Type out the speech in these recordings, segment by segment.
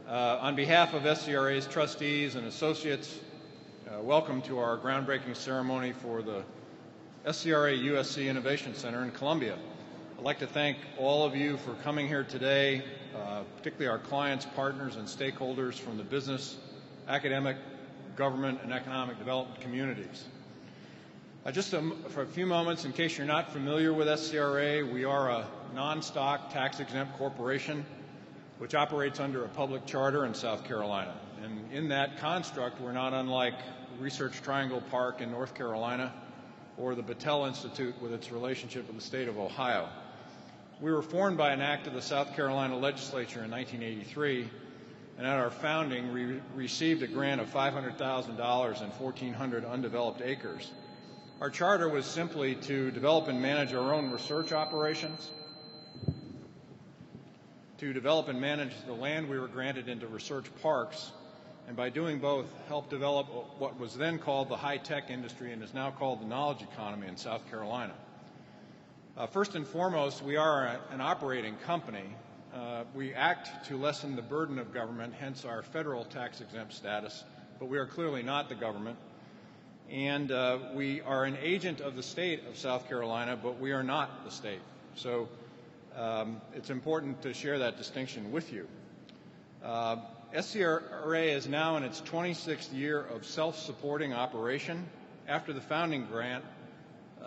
On behalf of SCRA's trustees and associates, welcome to our groundbreaking ceremony for the SCRA USC Innovation Center in Columbia. I'd like to thank all of you for coming here today, particularly our clients, partners, and stakeholders from the business, academic, government, and economic development communities. Just for a few moments, in case you're not familiar with SCRA, we are a non-stock, tax-exempt corporation which operates under a public charter in South Carolina. And in that construct, we're not unlike Research Triangle Park in North Carolina or the Battelle Institute with its relationship with the state of Ohio. We were formed by an act of the South Carolina legislature in 1983, and at our founding, we received a grant of $500,000 and 1,400 undeveloped acres. Our charter was simply to develop and manage our own research operations, to develop and manage the land we were granted into research parks, and by doing both, help develop what was then called the high-tech industry and is now called the knowledge economy in South Carolina. First and foremost, we are an operating company. We act to lessen the burden of government, hence our federal tax-exempt status, but we are clearly not the government. And we are an agent of the state of South Carolina, but we are not the state. So it's important to share that distinction with you. SCRA is now in its 26th year of self-supporting operation. After the founding grant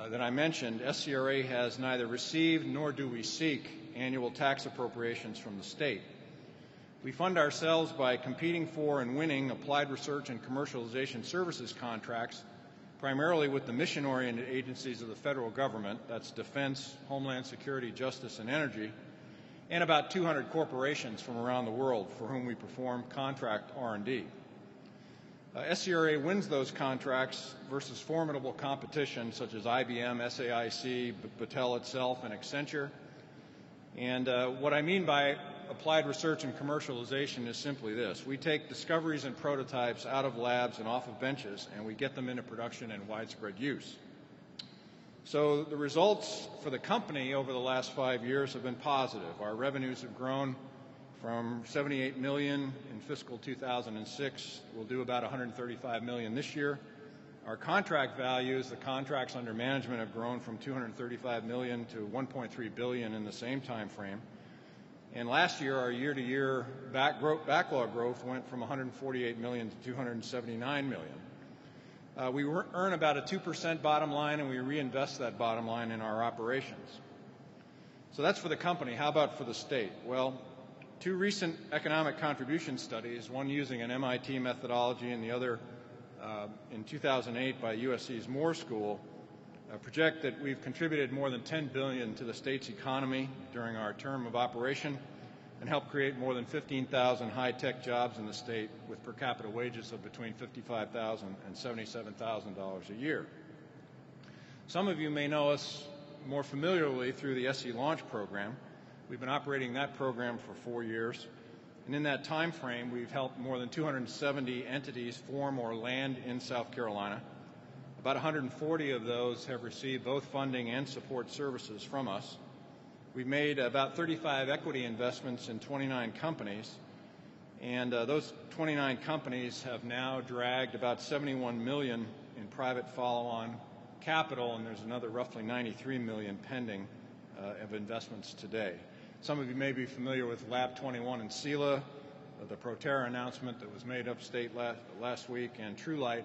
that I mentioned, SCRA has neither received nor do we seek annual tax appropriations from the state. We fund ourselves by competing for and winning applied research and commercialization services contracts, primarily with the mission-oriented agencies of the federal government, that's Defense, Homeland Security, Justice, and Energy, and about 200 corporations from around the world for whom we perform contract R&D. SCRA wins those contracts versus formidable competition such as IBM, SAIC, Battelle itself, and Accenture. And what I mean by applied research and commercialization is simply this. We take discoveries and prototypes out of labs and off of benches, and we get them into production and widespread use. So the results for the company over the last 5 years have been positive. Our revenues have grown from $78 million in fiscal 2006. We'll do about $135 million this year. Our contract values, the contracts under management, have grown from $235 million to $1.3 billion in the same time frame. And last year, our year-to-year backlog growth went from $148 million to $279 million. We earn about a 2% bottom line, and we reinvest that bottom line in our operations. So that's for the company. How about for the state? Well, two recent economic contribution studies, one using an MIT methodology and the other in 2008 by USC's Moore School, project that we've contributed more than $10 billion to the state's economy during our term of operation and helped create more than 15,000 high-tech jobs in the state with per capita wages of between $55,000 and $77,000 a year. Some of you may know us more familiarly through the SC Launch program. We've been operating that program for 4 years, and in that time frame, we've helped more than 270 entities form or land in South Carolina. About 140 of those have received both funding and support services from us. We've made about 35 equity investments in 29 companies, and those 29 companies have now dragged about $71 million in private follow-on capital, and there's another roughly $93 million pending of investments today. Some of you may be familiar with Lab 21 and SELA, the Proterra announcement that was made upstate last week, and TrueLight.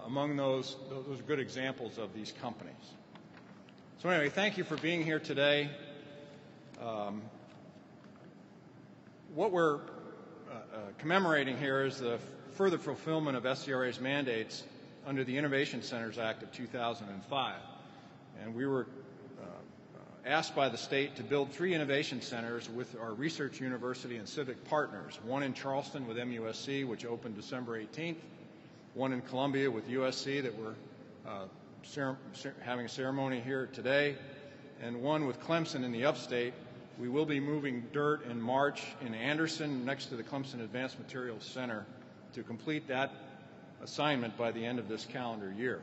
Among those are good examples of these companies. So anyway, thank you for being here today. What we're commemorating here is the further fulfillment of SCRA's mandates under the Innovation Centers Act of 2005. And we were asked by the state to build 3 innovation centers with our research university and civic partners, one in Charleston with MUSC, which opened December 18th, one in Columbia with USC that we're having a ceremony here today, and one with Clemson in the upstate. We will be moving dirt in March in Anderson next to the Clemson Advanced Materials Center to complete that assignment by the end of this calendar year.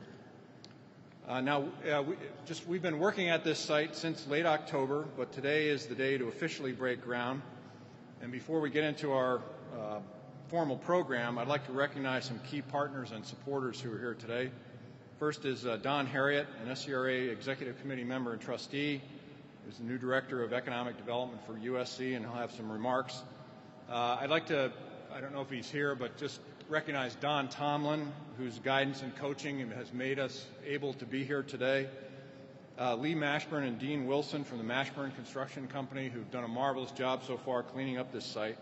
We've been working at this site since late October, but today is the day to officially break ground. And before we get into our formal program, I'd like to recognize some key partners and supporters who are here today. First is Don Herriott, an SCRA Executive Committee member and trustee, who's the new Director of Economic Development for USC, and he'll have some remarks. I'd like to, I don't know if he's here, but just recognize Don Tomlin, whose guidance and coaching has made us able to be here today. Lee Mashburn and Dean Wilson from the Mashburn Construction Company, who've done a marvelous job so far cleaning up this site.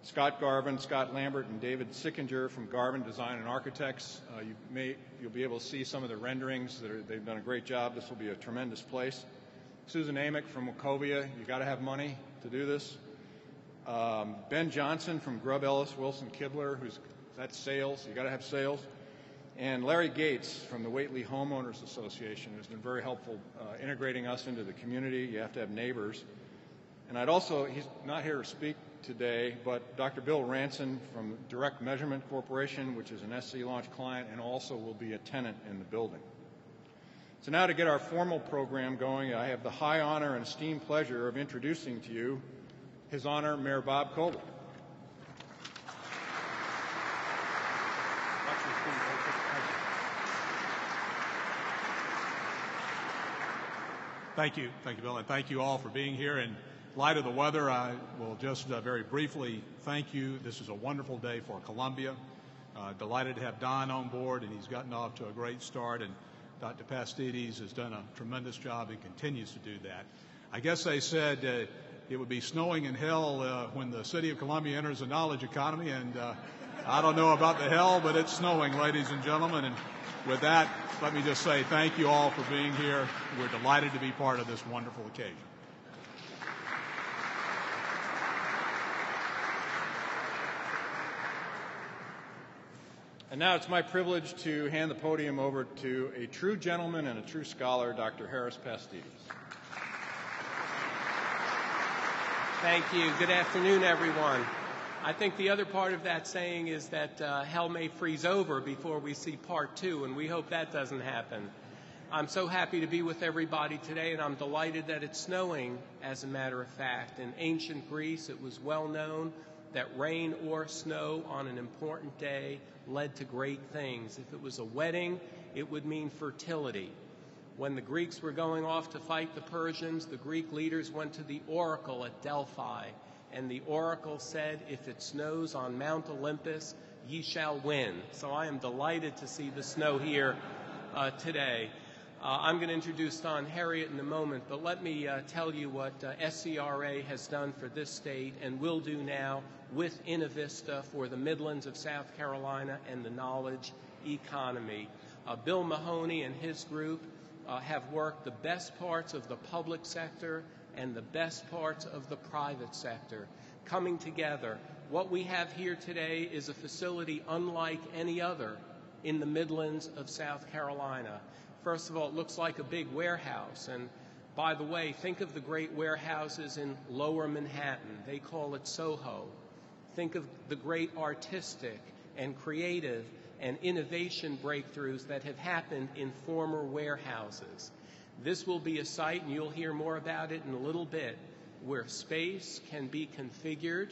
Scott Garvin, Scott Lambert, and David Sickinger from Garvin Design and Architects. You'll be able to see some of the renderings. They've done a great job. This will be a tremendous place. Susan Amick from Wachovia. You got to have money to do this. Ben Johnson from Grubb Ellis Wilson Kibler, that's sales. You got to have sales. And Larry Gates from the Whately Homeowners Association, who's been very helpful integrating us into the community. You have to have neighbors. And he's not here to speak today, but Dr. Bill Ranson from Direct Measurement Corporation, which is an SC Launch client and also will be a tenant in the building. So now to get our formal program going, I have the high honor and esteemed pleasure of introducing to you His Honor Mayor Bob Coble. Thank you, Bill, and thank you all for being here. In light of the weather, I will just very briefly thank you. This is a wonderful day for Columbia. Delighted to have Don on board, and he's gotten off to a great start, and Dr. Pastides has done a tremendous job and continues to do that. I guess they said it would be snowing in hell when the city of Columbia enters the knowledge economy, and I don't know about the hell, but it's snowing, ladies and gentlemen. And with that, let me just say thank you all for being here. We're delighted to be part of this wonderful occasion. And now it's my privilege to hand the podium over to a true gentleman and a true scholar, Dr. Harris Pastides. Thank you. Good afternoon, everyone. I think the other part of that saying is that hell may freeze over before we see part two, and we hope that doesn't happen. I'm so happy to be with everybody today, and I'm delighted that it's snowing, as a matter of fact. In ancient Greece, it was well known that rain or snow on an important day led to great things. If it was a wedding, it would mean fertility. When the Greeks were going off to fight the Persians, the Greek leaders went to the oracle at Delphi, and the oracle said, if it snows on Mount Olympus, ye shall win. So I am delighted to see the snow here today. I'm going to introduce Don Herriott in a moment, but let me tell you what SCRA has done for this state and will do now with INNOVISTA for the Midlands of South Carolina and the knowledge economy. Bill Mahoney and his group have worked the best parts of the public sector and the best parts of the private sector coming together. What we have here today is a facility unlike any other in the Midlands of South Carolina. First of all, it looks like a big warehouse. And by the way, think of the great warehouses in lower Manhattan. They call it Soho. Think of the great artistic and creative and innovation breakthroughs that have happened in former warehouses. This will be a site, and you'll hear more about it in a little bit, where space can be configured,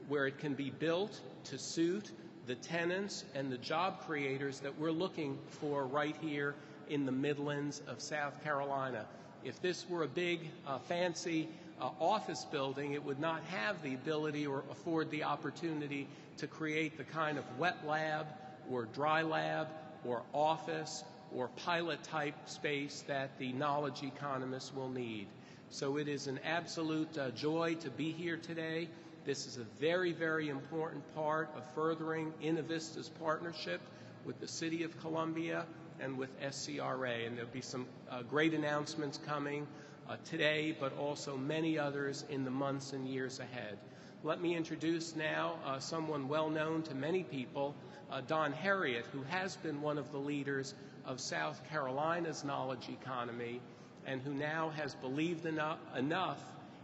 where it can be built to suit the tenants and the job creators that we're looking for right here in the Midlands of South Carolina. If this were a big, fancy office building, it would not have the ability or afford the opportunity to create the kind of wet lab or dry lab or office or pilot type space that the knowledge economists will need. So it is an absolute joy to be here today. This is a very, very important part of furthering INNOVISTA's partnership with the City of Columbia and with SCRA. And there'll be some great announcements coming today, but also many others in the months and years ahead. Let me introduce now someone well known to many people, Don Herriott, who has been one of the leaders of South Carolina's knowledge economy and who now has believed enough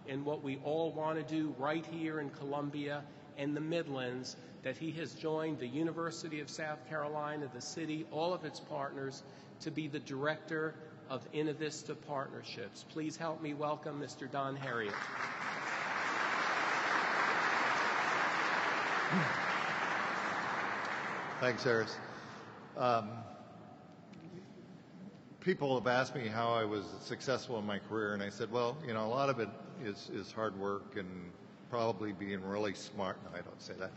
in what we all want to do right here in Columbia and the Midlands, that he has joined the University of South Carolina, the city, all of its partners, to be the director of INNOVISTA Partnerships. Please help me welcome Mr. Don Herriott. Thanks, Harris. People have asked me how I was successful in my career, and I said, well, you know, a lot of it is hard work and probably being really smart. No, I don't say that.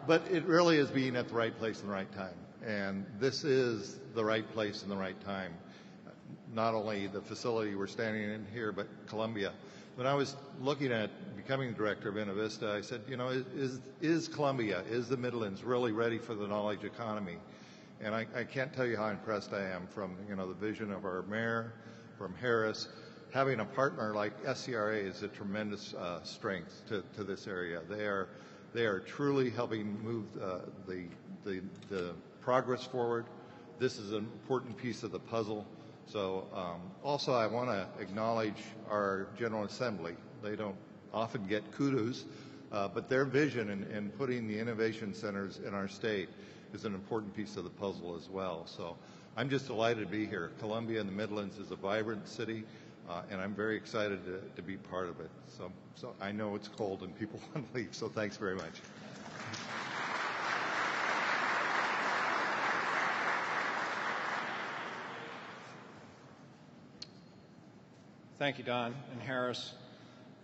But it really is being at the right place in the right time. And this is the right place in the right time. Not only the facility we're standing in here, but Columbia. When I was looking at becoming director of INNOVISTA, I said, you know, is Columbia, is the Midlands really ready for the knowledge economy? And I can't tell you how impressed I am from, you know, the vision of our mayor, from Harris. Having a partner like SCRA is a tremendous strength to this area. They are truly helping move the progress forward. This is an important piece of the puzzle. So also I want to acknowledge our General Assembly. They don't often get kudos, but their vision in putting the innovation centers in our state is an important piece of the puzzle as well. So I'm just delighted to be here. Columbia in the Midlands is a vibrant city, and I'm very excited to be part of it. So I know it's cold and people want to leave, so thanks very much. Thank you, Don and Harris.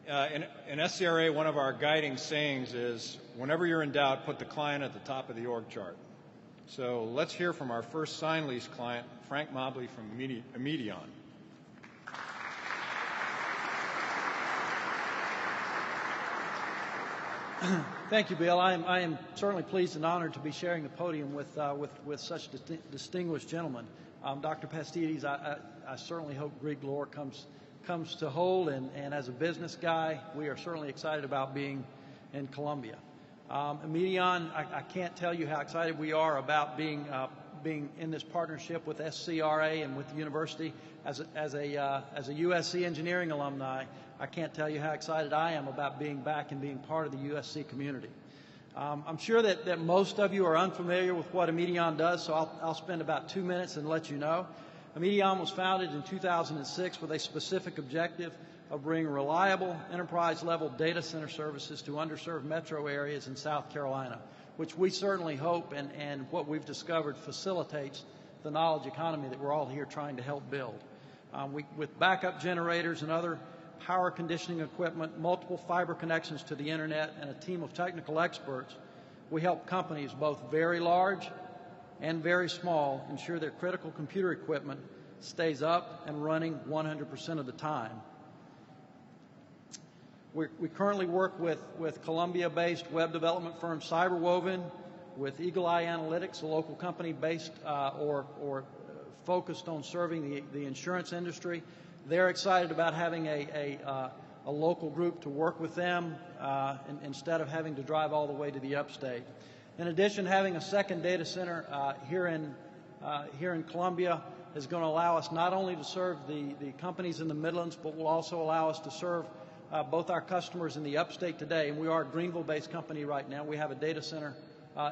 In SCRA, one of our guiding sayings is, whenever you're in doubt, put the client at the top of the org chart. So let's hear from our first sign lease client, Frank Mobley from Immedion. Thank you, Bill. I am certainly pleased and honored to be sharing the podium with such distinguished gentlemen. Dr. Pastides, I certainly hope Greek lore comes to hold, and as a business guy, we are certainly excited about being in Columbia. Immedion, I can't tell you how excited we are about being in this partnership with SCRA and with the university. As a USC engineering alumni, I can't tell you how excited I am about being back and being part of the USC community. I'm sure that most of you are unfamiliar with what Immedion does, so I'll spend about 2 minutes and let you know. Immedion was founded in 2006 with a specific objective of bringing reliable enterprise-level data center services to underserved metro areas in South Carolina, which we certainly hope and what we've discovered facilitates the knowledge economy that we're all here trying to help build. With backup generators and other power conditioning equipment, multiple fiber connections to the internet, and a team of technical experts, we help companies both very large and very small ensure their critical computer equipment stays up and running 100% of the time. We currently work with Columbia-based web development firm Cyberwoven, with Eagle Eye Analytics, a local company based or focused on serving the insurance industry. They're excited about having a local group to work with them instead of having to drive all the way to the upstate. In addition, having a second data center here in Columbia is going to allow us not only to serve the companies in the Midlands, but will also allow us to serve both our customers in the upstate today. And we are a Greenville-based company right now. We have a data center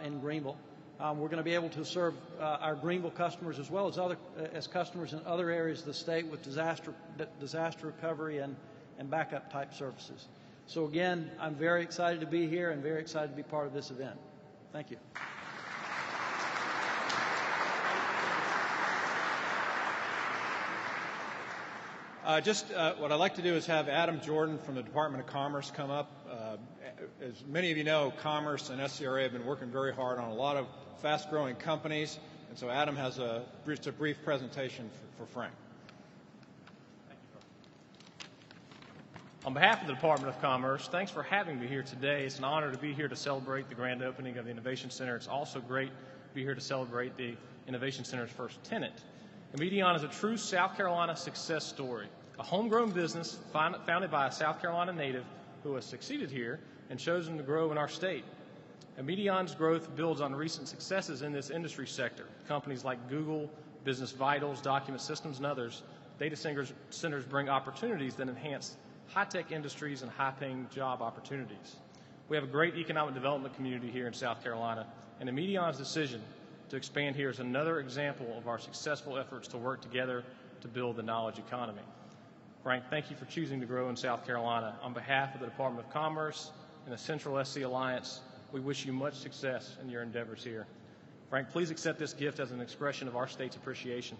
in Greenville. We're going to be able to serve our Greenville customers as well as customers in other areas of the state with disaster recovery and backup type services. So again, I'm very excited to be here and very excited to be part of this event. Thank you. What I'd like to do is have Adam Jordan from the Department of Commerce come up. As many of you know, Commerce and SCRA have been working very hard on a lot of fast-growing companies, and so Adam has just a brief presentation for Frank. On behalf of the Department of Commerce, thanks for having me here today. It's an honor to be here to celebrate the grand opening of the Innovation Center. It's also great to be here to celebrate the Innovation Center's first tenant. Immedion is a true South Carolina success story, a homegrown business founded by a South Carolina native who has succeeded here and chosen to grow in our state. Immedion's growth builds on recent successes in this industry sector. Companies like Google, Business Vitals, Document Systems, and others, data centers bring opportunities that enhance high-tech industries and high-paying job opportunities. We have a great economic development community here in South Carolina, and Immedion's decision to expand here is another example of our successful efforts to work together to build the knowledge economy. Frank, thank you for choosing to grow in South Carolina. On behalf of the Department of Commerce, and the Central SC Alliance, we wish you much success in your endeavors here. Frank, please accept this gift as an expression of our state's appreciation.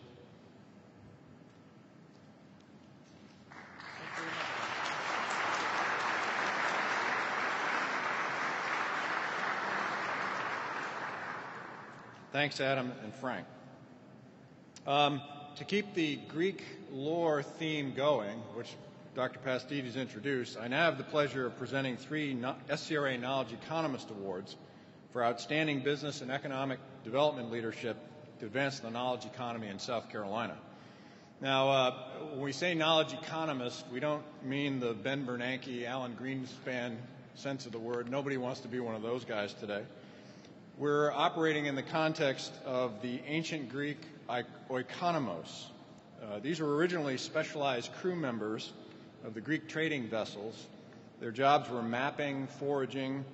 Thanks, Adam and Frank. To keep the Greek lore theme going, which Dr. Pastides introduced, I now have the pleasure of presenting 3 SCRA Knowledge Economist Awards for outstanding business and economic development leadership to advance the knowledge economy in South Carolina. Now, when we say knowledge economist, we don't mean the Ben Bernanke, Alan Greenspan sense of the word. Nobody wants to be one of those guys today. We're operating in the context of the ancient Greek oikonomos. These were originally specialized crew members of the Greek trading vessels. Their jobs were mapping, foraging,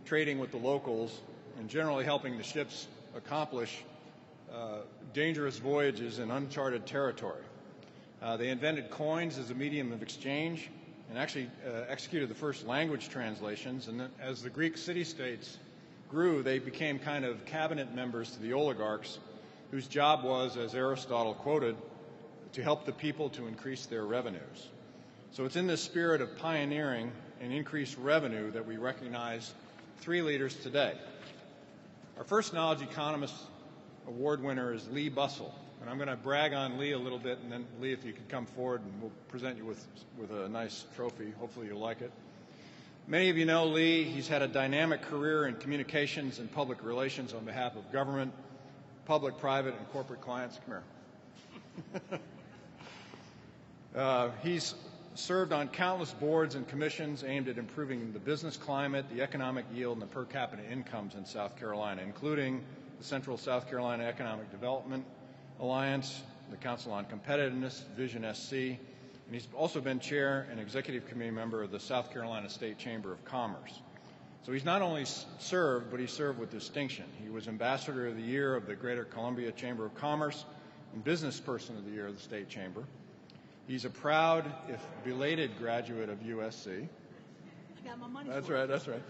trading with the locals, and generally helping the ships accomplish dangerous voyages in uncharted territory. They invented coins as a medium of exchange and actually executed the first language translations. And then as the Greek city-states grew, they became kind of cabinet members to the oligarchs, whose job was, as Aristotle quoted, to help the people to increase their revenues. So it's in this spirit of pioneering and increased revenue that we recognize 3 leaders today. Our first Knowledge Economist Award winner is Lee Bussell. And I'm going to brag on Lee a little bit, and then Lee, if you could come forward, and we'll present you with a nice trophy. Hopefully you'll like it. Many of you know Lee. He's had a dynamic career in communications and public relations on behalf of government, public, private, and corporate clients. Come here. He's served on countless boards and commissions aimed at improving the business climate, the economic yield, and the per capita incomes in South Carolina, including the Central South Carolina Economic Development Alliance, the Council on Competitiveness, Vision SC, and he's also been chair and executive committee member of the South Carolina State Chamber of Commerce. So he's not only served, but he served with distinction. He was Ambassador of the Year of the Greater Columbia Chamber of Commerce and Business Person of the Year of the State Chamber. He's a proud, if belated, graduate of USC. I got my money. That's right, that's right.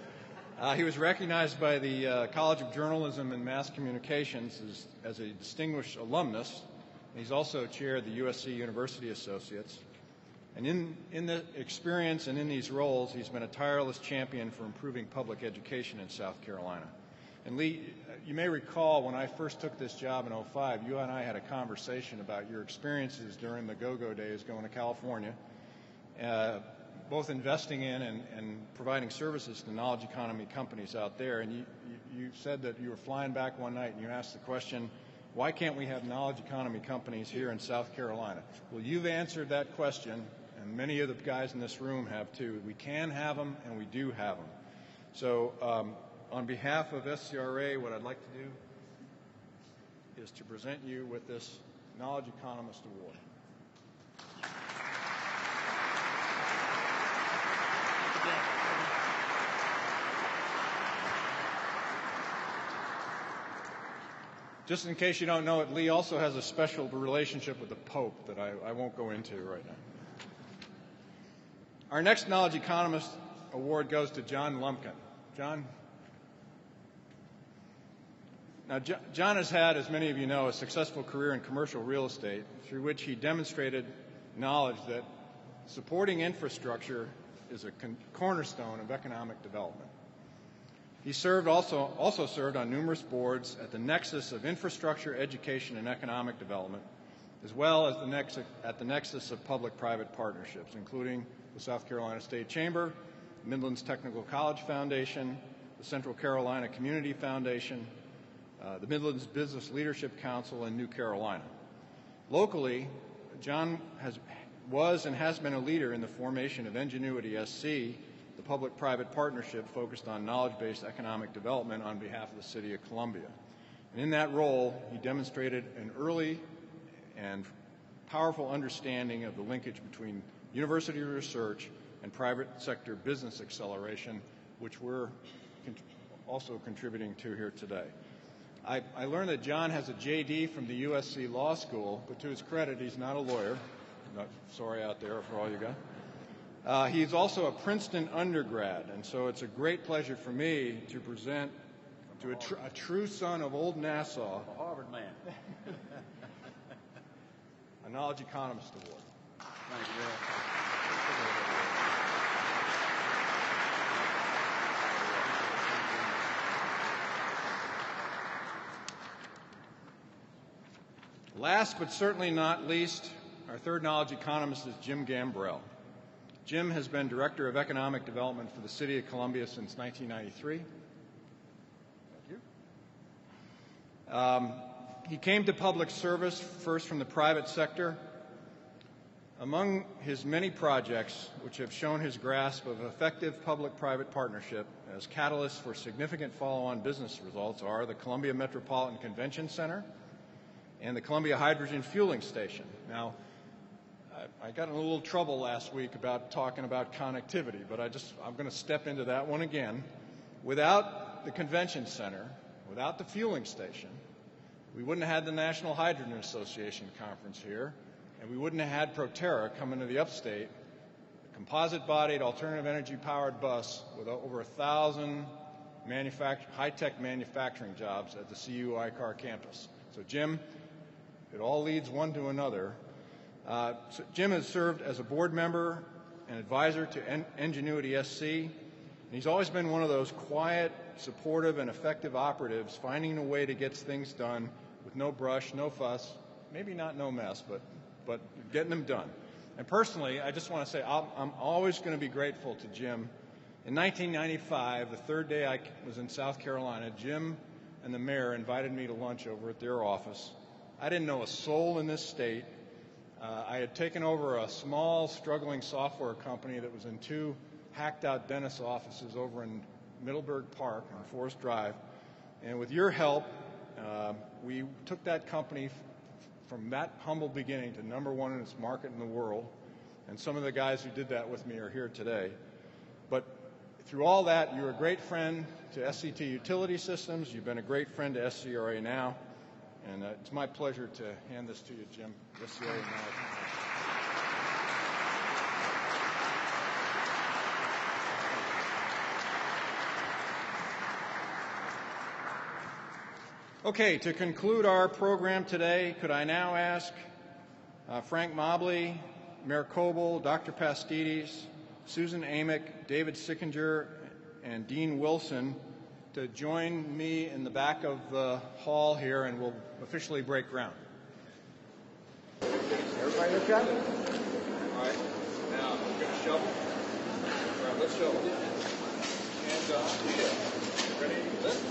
He was recognized by the College of Journalism and Mass Communications as a distinguished alumnus. He's also chair of the USC University Associates. And in the experience and in these roles, he's been a tireless champion for improving public education in South Carolina. And Lee, you may recall when I first took this job in 2005, you and I had a conversation about your experiences during the go-go days going to California, both investing in and providing services to knowledge economy companies out there. And you said that you were flying back one night and you asked the question, why can't we have knowledge economy companies here in South Carolina? Well, you've answered that question, and many of the guys in this room have too. We can have them, and we do have them. So on behalf of SCRA, what I'd like to do is to present you with this Knowledge Economist Award. Just in case you don't know it, Lee also has a special relationship with the Pope that I won't go into right now. Our next Knowledge Economist Award goes to John Lumpkin. John? Now, John has had, as many of you know, a successful career in commercial real estate, through which he demonstrated knowledge that supporting infrastructure is a cornerstone of economic development. He also served on numerous boards at the nexus of infrastructure, education, and economic development, as well as at the nexus of public-private partnerships, including the South Carolina State Chamber, Midlands Technical College Foundation, the Central Carolina Community Foundation, the Midlands Business Leadership Council, and New Carolina. Locally, John was and has been a leader in the formation of Ingenuity SC, the public-private partnership focused on knowledge-based economic development on behalf of the City of Columbia. And in that role, he demonstrated an early and powerful understanding of the linkage between university research and private sector business acceleration, which we're also contributing to here today. I learned that John has a JD from the USC Law School, but to his credit, he's not a lawyer. Sorry out there for all you He's also a Princeton undergrad, and so it's a great pleasure for me to present to a true son of old Nassau, A Harvard man. a Knowledge Economist Award. Thank you, Bill. Last but certainly not least, our third knowledge economist is Jim Gambrell. Jim has been Director of Economic Development for the City of Columbia since 1993. Thank you. He came to public service first from the private sector. Among his many projects, which have shown his grasp of effective public-private partnership as catalysts for significant follow-on business results, are the Columbia Metropolitan Convention Center and the Columbia Hydrogen Fueling Station. Now, I got in a little trouble last week about talking about connectivity, but I'm going to step into that one again. Without the convention center, without the fueling station, we wouldn't have had the National Hydrogen Association conference here, and we wouldn't have had Proterra come into the upstate, a composite-bodied, alternative energy-powered bus with over 1,000 high-tech manufacturing jobs at the CU ICAR campus. So, Jim, it all leads one to another. So Jim has served as a board member and advisor to Ingenuity SC, and he's always been one of those quiet, supportive, and effective operatives, finding a way to get things done with no brush, no fuss, maybe not no mess, but getting them done. And personally, I just want to say I'm always going to be grateful to Jim. In 1995, the third day I was in South Carolina, Jim and the mayor invited me to lunch over at their office. I didn't know a soul in this state. I had taken over a small, struggling software company that was in 2 hacked-out dentist offices over in Middleburg Park on Forest Drive. And with your help, we took that company from that humble beginning to #1 in its market in the world. And some of the guys who did that with me are here today. But through all that, you're a great friend to SCT Utility Systems. You've been a great friend to SCRA now. And it's my pleasure to hand this to you, Jim. SCRA now. Okay, to conclude our program today, could I now ask Frank Mobley, Mayor Coble, Dr. Pastides, Susan Amick, David Sickinger, and Dean Wilson to join me in the back of the hall here, and we'll officially break ground. Everybody okay? All right, now we're going to shovel. All right, let's shovel. And ready? Lift.